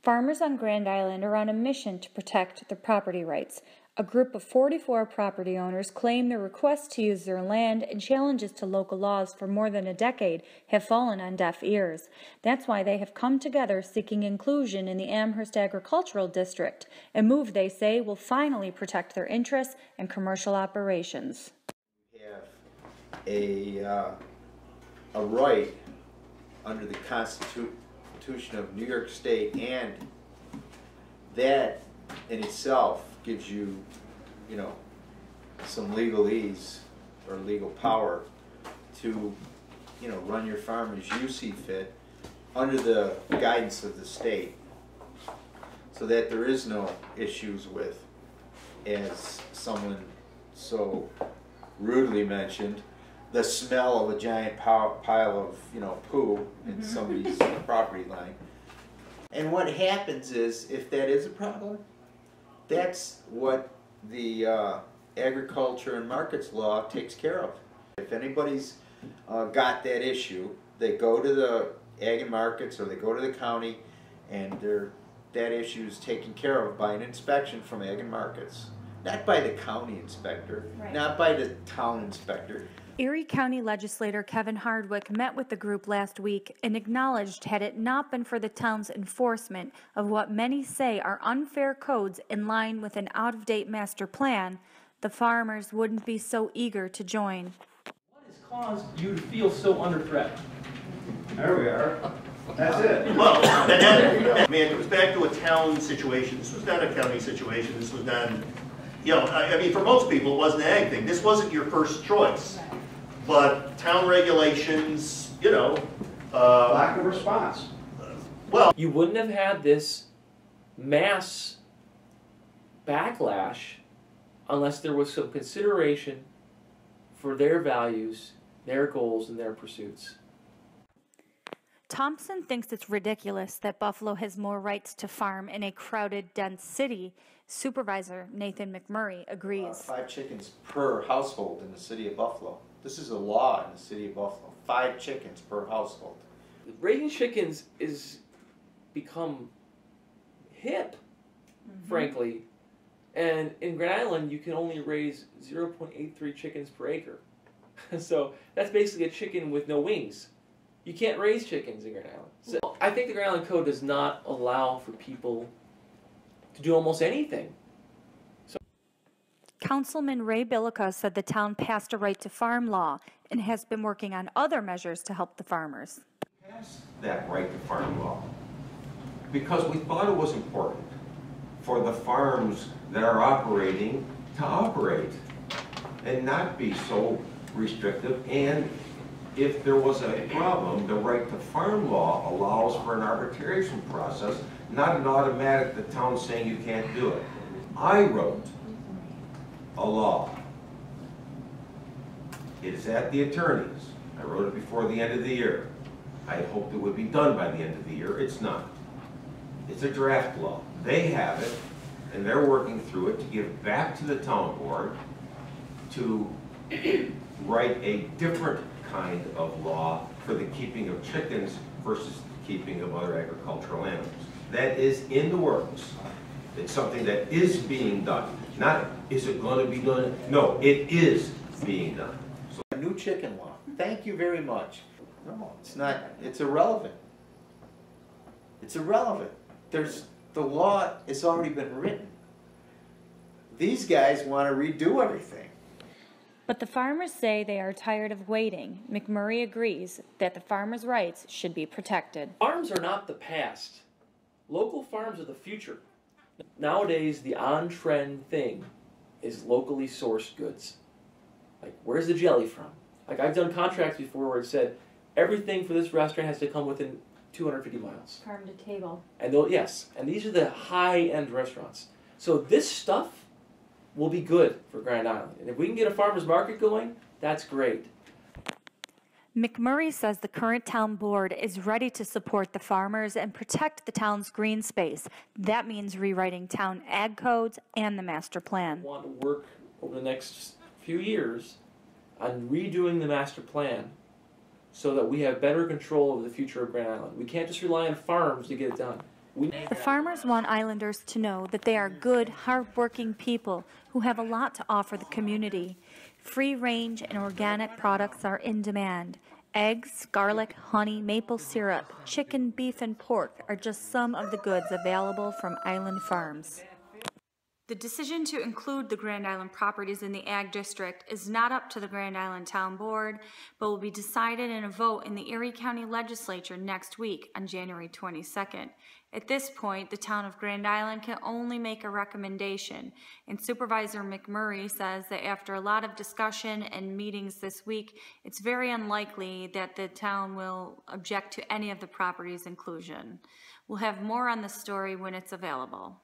Farmers on Grand Island are on a mission to protect their property rights. A group of 44 property owners claim their requests to use their land and challenges to local laws for more than a decade have fallen on deaf ears. That's why they have come together seeking inclusion in the Amherst Agricultural District, a move they say will finally protect their interests and commercial operations. We have a right under the Constitution of New York State, and that in itself gives you, some legalese or legal power to, run your farm as you see fit under the guidance of the state, so that there is no issues with, as someone so rudely mentioned, the smell of a giant pile of, poo in somebody's property line. And what happens is, if that is a problem, that's what the agriculture and markets law takes care of. If anybody's got that issue, they go to the ag and markets, or they go to the county, and that issue is taken care of by an inspection from ag and markets. Not by the county inspector, right. Not by the town inspector. Erie County legislator Kevin Hardwick met with the group last week and acknowledged, had it not been for the town's enforcement of what many say are unfair codes in line with an out-of-date master plan, the farmers wouldn't be so eager to join. What has caused you to feel so under threat? There we are. That's it. Well, I mean, it was back to a town situation. This was not a county situation. This was not, I mean, for most people, it wasn't an ag thing. This wasn't your first choice. But town regulations, lack of response. Well, you wouldn't have had this mass backlash unless there was some consideration for their values, their goals, and their pursuits. Thompson thinks it's ridiculous that Buffalo has more rights to farm in a crowded, dense city. Supervisor Nathan McMurray agrees. 5 chickens per household in the city of Buffalo. This is a law in the city of Buffalo. 5 chickens per household. Raising chickens is become hip, frankly. And in Grand Island, you can only raise 0.83 chickens per acre. So that's basically a chicken with no wings. You can't raise chickens in Grand Island. So I think the Grand Island Code does not allow for people to do almost anything. Councilman Ray Billica said the town passed a right to farm law and has been working on other measures to help the farmers. Passed that right to farm law because we thought it was important for the farms that are operating to operate and not be so restrictive. And if there was a problem, the right to farm law allows for an arbitration process, not an automatic the town saying you can't do it. I wrote a law. It is at the attorney's. I wrote it before the end of the year. I hoped it would be done by the end of the year. It's not. It's a draft law. They have it, and they're working through it to give back to the town board to write a different kind of law for the keeping of chickens versus the keeping of other agricultural animals. That is in the works. It's something that is being done. Not, is it going to be done? No, it is being done. So, a new chicken law. Thank you very much. No, it's not. It's irrelevant. It's irrelevant. The law has already been written. These guys want to redo everything. But the farmers say they are tired of waiting. McMurray agrees that the farmers' rights should be protected. Farms are not the past. Local farms are the future. Nowadays, the on-trend thing is locally sourced goods. Like, where's the jelly from? Like, I've done contracts before where it said, everything for this restaurant has to come within 250 miles. Farm to table. And yes, and these are the high-end restaurants. So this stuff will be good for Grand Island. And if we can get a farmer's market going, that's great. McMurray says the current town board is ready to support the farmers and protect the town's green space. That means rewriting town ag codes and the master plan. We want to work over the next few years on redoing the master plan so that we have better control of the future of Grand Island. We can't just rely on farms to get it done. The farmers want Islanders to know that they are good, hard-working people who have a lot to offer the community. Free-range and organic products are in demand. Eggs, garlic, honey, maple syrup, chicken, beef, and pork are just some of the goods available from Island Farms. The decision to include the Grand Island properties in the Ag District is not up to the Grand Island Town Board, but will be decided in a vote in the Erie County Legislature next week on January 22nd. At this point, the town of Grand Island can only make a recommendation, and Supervisor McMurray says that after a lot of discussion and meetings this week, it's very unlikely that the town will object to any of the properties' inclusion. We'll have more on the story when it's available.